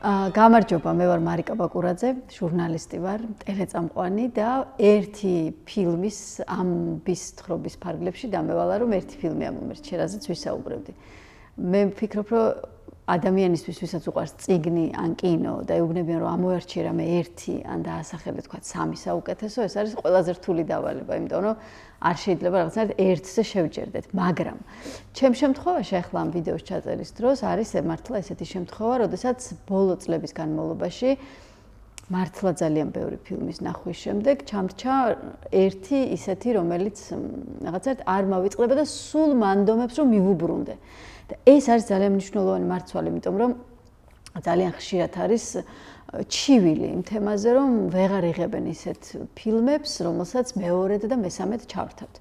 გამარჯობა, მე ვარ მარიკა ბაკურაძე, ჟურნალისტი ვარ, ტელეწამყვანი და ერთი ფილმის ამბის თხრობის ფარგლებში დამევალა, რომ ერთი ფილმი ამომერჩე, რაზეც ვისაუბრებდი. მე ვფიქრობ, რომ ადამიანისთვის, ვისაც უყვარს წიგნი ან კინო და ეუბნებიან, რომ ამოერჩიე რამე ერთი ან დაასახელე თქვა სამი საუკეთესო, ეს არის ყველაზე რთული დავალება, იმიტომ რომ არ შეიძლება რაღაცნაირად ერთზე შევჯერდეთ, მაგრამ ჩემ შემთხვევაში ახლა ამ ვიდეოს ჩაწერის დროს არის მართლა ესეთი შემთხვევა, როდესაც ბოლო წლების განმავლობაში მართლა ძალიან ბევრი ფილმის ნახვის შემდეგ ჩამრჩა ერთი ისეთი, რომელიც რაღაცნაირად არ მავიწყდება და სულ მანდომებს რომ მივუბრუნდე. და ეს არის ძალიან მნიშვნელოვანი მარცვალი, იმიტომ რომ ძალიან ხშირად არის ჩივილი იმ თემაზე, რომ ვეღარ იღებენ ისეთ ფილმებს, რომელსაც მეორედ და მესამედ ჩავრთავთ.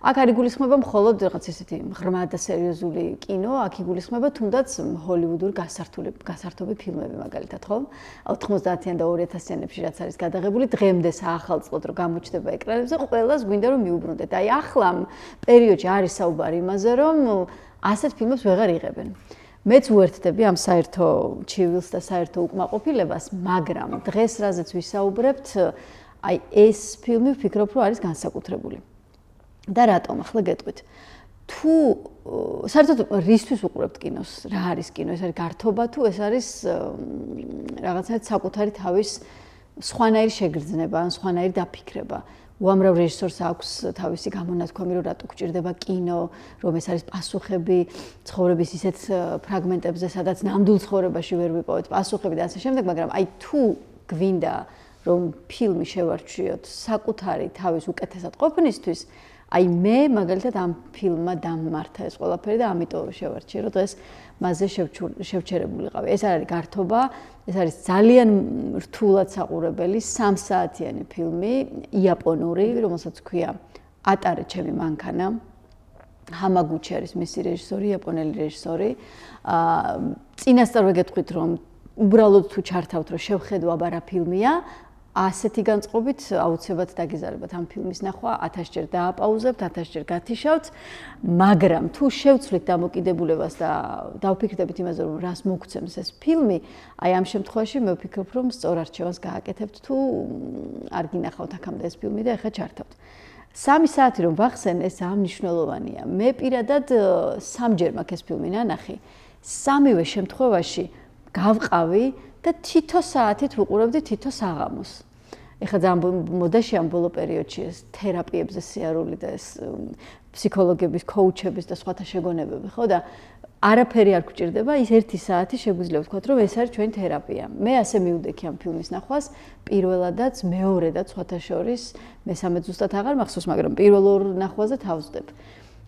აქ არ იგულისხმება მხოლოდ რაღაც ესეთი ღრმა და სერიოზული კინო, აქ იგულისხმება თუნდაც ჰოლივუდური გასართობი ფილმები მაგალითად, ხო? 90-იან და 2000-იანებში რაც არის გადაღებული, დღემდე საახალწლოდ რომ გამოჩნდება ეკრანებზე, ყველას გვინდა რომ მიუბრუნდეთ. აი ახლა ამ პერიოდში არის საუბარი იმაზე, რომ ასეთ ფილმებს ვეღარ იღებენ. მეც უერთდები ამ საერთო ჩივილს და საერთო უკმაყოფილებას, მაგრამ დღეს რაზეც ვისაუბრებთ, აი ეს ფილმი ვფიქრობ, რომ არის განსაკუთრებული. და რატომ? ახლა გეტყვით. თუ საერთოდ რისთვის უყურებთ კინოს? რა არის კინო? ეს არის გართობა თუ ეს არის რაღაცნაირად საკუთარი თავის სხვანაირი შეგრძნება ან სხვანაირი დაფიქრება? უამრავ რეჟისორს აქვს თავისი გამონათქვამი, რომ რატო გვჭირდება კინო, რომ ეს არის პასუხები ცხოვრების ისეთ ფრაგმენტებზე, სადაც ნამდვილ ცხოვრებაში ვერ ვიპოვეთ პასუხები და ასე შემდეგ, მაგრამ აი თუ გვინდა რომ ფილმი შევარჩიოთ საკუთარი თავის უკეთესად ყოფნისთვის, აი მე მაგალითად ამ ფილმმა დამმართა ეს ყველაფერი და ამიტომ შევარჩიე, რომ დღეს მასზე შევჩერებულიყავი. ეს არის გართობა, ეს არის ძალიან რთულად საყურებელი 3 საათიანი ფილმი, იაპონური, რომელსაც ქვია ატარე ჩემი მანქანა. ჰამაგუჩი არის მისი რეჟისორი, იაპონელი რეჟისორი. წინასწარ ვეგეთქვით, რომ უბრალოდ თუ ჩართავთ, რომ შევხედო აბა რა ფილმია, ასეთი განწყობით აუცილებლად დაგიზარებათ ამ ფილმის ნახვა, 1000 ჯერ დააპაუზებთ, 1000 ჯერ გათიშავთ, მაგრამ თუ შევცვლით დამოკიდებულებას და დავფიქრდებით იმაზე, რომ რას მოგცემს ეს ფილმი, აი ამ შემთხვევაში მე ვფიქრობ, რომ სწორ არჩევანს გააკეთებთ, თუ არ გინახავთ აქამდე ეს ფილმი და ეხლა ჩართავთ. 3 საათი რომ ვახსენ, ეს მნიშვნელოვანია. მე პირადად 3-ჯერ მაქვს ეს ფილმი ნანახი. 3-ვე შემთხვევაში გავყავი და თითო საათით ვუყურებდი თითო საღამოს. ეხლა ძალიან მოდაში ამ ბოლო პერიოდში ეს თერაპიებზე სიარული და ეს ფსიქოლოგების, კოუჩების და სხვათა შეგონებები, ხო და არაფერი არ გვჭირდება, ის 1 საათი შეგვიძლია ვთქვათ, რომ ეს არის ჩვენი თერაპია. მე ასე მივდექი ამ ფილმის ნახვას, პირველადაც, მეორედაც სხვათა შორის, მესამე ზუსტად აღარ მახსოვს, მაგრამ პირველ ორ ნახვაზე თავს ვდებ.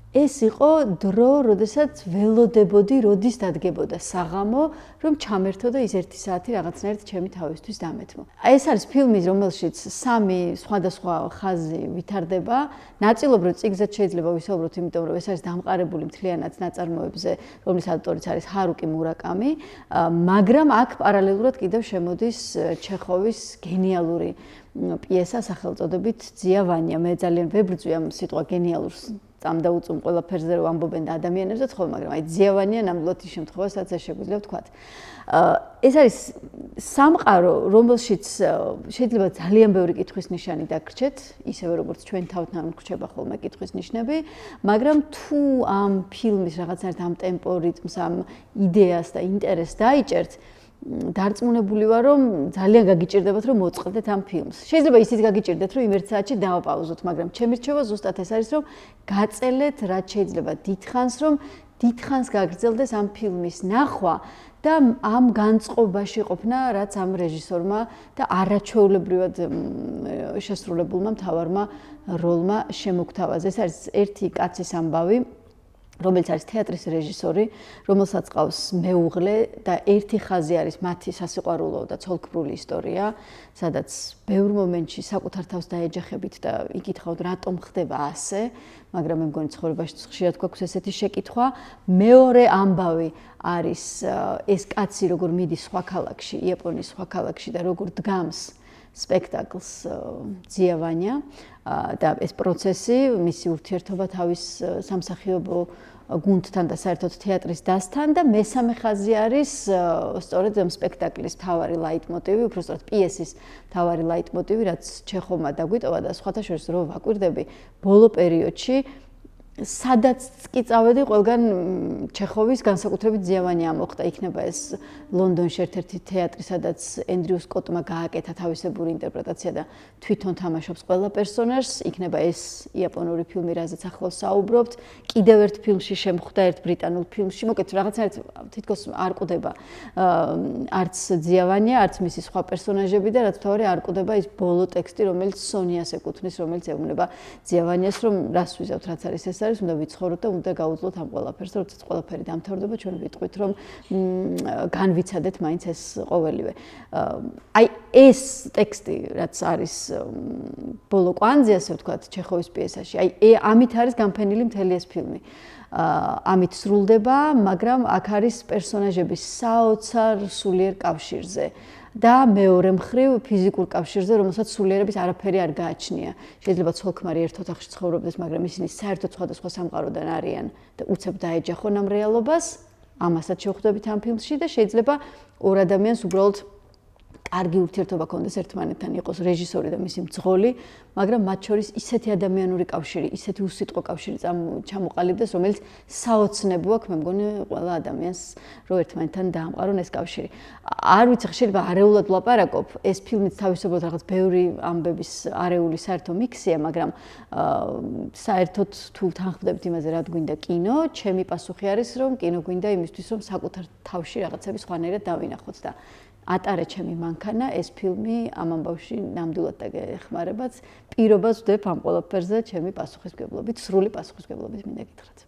ეს იყო დრო, როდესაც ველოდებოდი, როდის დადგებოდა საღამო, რომ ჩამერთო და ის 1 საათი რაღაცნაირად ჩემი თავისთვის დამეთმო. ეს არის ფილმი, რომელშიც 3 სხვადასხვა ხაზი ვითარდება. ნაწილობრივ წიგნზეც შეიძლება ვისაუბროთ, იმიტომ რომ ეს არის დამყარებული მთლიანად ნაწარმოებზე, რომლის ავტორიც არის ჰარუკი მურაკამი, მაგრამ აქ პარალელურად კიდევ შემოდის ჩეხოვის გენიალური პიესა სახელწოდებით ძია ვანია. მე ძალიან ვებრძვი ამ სიტყვა გენიალურს. წამდა უწუმ ყველაფერზე რომ ამბობენ და ადამიანებზე თხოვ, მაგრამ აი ძია ვანია ნამდვილად ის შემთხვევა, სადაც ეს შეგვიძლია ვთქვათ. ეს არის სამყარო, რომელშიც შეიძლება ძალიან ბევრი კითხვის ნიშანი დაგრჩეთ, ისევე როგორც ჩვენ თავთან გვრჩება ხოლმე კითხვის ნიშნები, მაგრამ თუ ამ ფილმის რაღაცნაირად ამ ტემპო რიტმს, ამ იდეას და ინტერესს დაიჭერთ, დარწმუნებული ვარ, რომ ძალიან გაგიჭირდებათ, რომ მოწყდეთ ამ ფილმს. შეიძლება ისიც გაგიჭირდეთ, რომ იმ 1 საათში დავაპაუზოთ, მაგრამ ჩემი რჩევა ზუსტად ეს არის, რომ გაწელეთ, რაც შეიძლება დიდხანს, რომ დიდხანს გაგრძელდეს ამ ფილმის ნახვა და ამ განწყობაში ყოფნა, რაც ამ რეჟისორმა და არაჩვეულებრივად შესრულებულმა მთავარმა როლმა შემოგთავაზა. ეს არის ერთი კაცის ამბავი, რომელიც არის თეატრის რეჟისორი, რომელსაც ყავს მეუღლე და ერთი ხაზი არის მათი სასიყვარულო და ცოლქმრული ისტორია, სადაც ბევრ მომენტში საკუთარ თავს დაეჯახებით და იკითხავთ, რატომ ხდება ასე, მაგრამ მე მგონი ცხოვრებაში ხშირად გვაქვს ესეთი შეკითხვა. მეორე ამბავი არის ეს კაცი, როგორ მიდის სხვა ქალაქში, იაპონიის სხვა ქალაქში და როგორ დგამს სპექტაკლს ძია ვანია და ეს პროცესი, მისი ურთიერთობა თავის სამსახიობო გუნდთან და საერთოდ თეატრის დასთან და მესამე ხაზი არის სწორედ ამ სპექტაკლის მთავარი ლაიტმოტივი, უბრალოდ პიესის მთავარი ლაიტმოტივი, რაც ჩეხოვმა დაგვიტოვა და სხვათა შორის რო ვაკვირდები ბოლო პერიოდში სადაც კი წავედი, ყველგან ჩეხოვის განსაკუთრებით ძიავანი ამოხდა. იქნება ეს ლონდონში ერთ-ერთი თეატრი, სადაც ენდრიუ სკოტმა გააკეთა თავისებური ინტერპრეტაცია და თვითონ თამაშობს ყველა პერსონაჟს. იქნება ეს იაპონური ფილმი, რაზეც ახლა საუბრობთ. კიდევ ერთ ფილმში შემხვდა, ერთ ბრიტანულ ფილმში. მოკეთ რაღაცნაირად თითქოს არ ყვდება არც ძიავანია, არც მისი სხვა პერსონაჟები და რაც თავარი არ ყვდება ის ბოლო ტექსტი, რომელიც სონიას ეკუთვნის, რომელიც ეუბნება ძიავანიას, რომ რას ვიზავთ, რაც არის ეს უნდა ვიცხოვროთ და უნდა გავუძლოთ ამ ყველაფერს, როდესაც ყველაფერი დამთავრდება, ჩვენ ვიტყვით, რომ განვიცადეთ მაინც ეს ყოველივე. აი ეს ტექსტი, რაც არის ბოლო კვანძი, ასე ვთქვათ, ჩეხოვის პიესაში, აი ამით არის განფენილი მთელი ეს ფილმი. ამით სრულდება, მაგრამ აქ არის პერსონაჟების საოცარ სულიერ კავშირზე. და მეორე მხრივ ფიზიკურ კავშირზე, რომელსაც სულიერების არაფერი არ გააჩნია. შეიძლება ცოლ-ქმარი ერთ ოთახში ცხოვრობდეს, მაგრამ ისინი საერთოდ სხვადასხვა სამყაროდან არიან და უცებ დაეჯახონ ამ რეალობას. ამასაც შევხვდებით ამ ფილმში და შეიძლება ორ ადამიანს უბრალოდ კარგი ურთიერთობა ჰქონდეს ერთმანეთთან, იყოს რეჟისორი და მისი მძღოლი, მაგრამ მათ შორის ისეთი ადამიანური კავშირი, ისეთი უსიტყვო კავშირი ჩამოყალიბდეს, რომელიც საოცნებო აქვს, მე მგონი, ყველა ადამიანს, რომ ერთმანეთთან დაამყარონ ეს კავშირი. არ ვიცი, შეიძლება არეულად ვლაპარაკობ, ეს ფილმიც თავისებურად რაღაც ბევრი ამბების არეული საერთო მიქსია, მაგრამ საერთოდ თუ თანხმდებით იმაზე, რა გვინდა კინო, ჩემი პასუხი არის, რომ კინო გვინდა იმისთვის, რომ საკუთარ თავში რაღაცები სხვანაირად დავინახოთ და ატარე ჩემი მანქანა, ეს ფილმი ამ ამბავში ნამდვილად დაგეხმარებაც. პირობას ვდებ ამ ყველაფერზე ჩემი პასუხისმგებლობით, სრული პასუხისმგებლობით მინდა გითხრათ.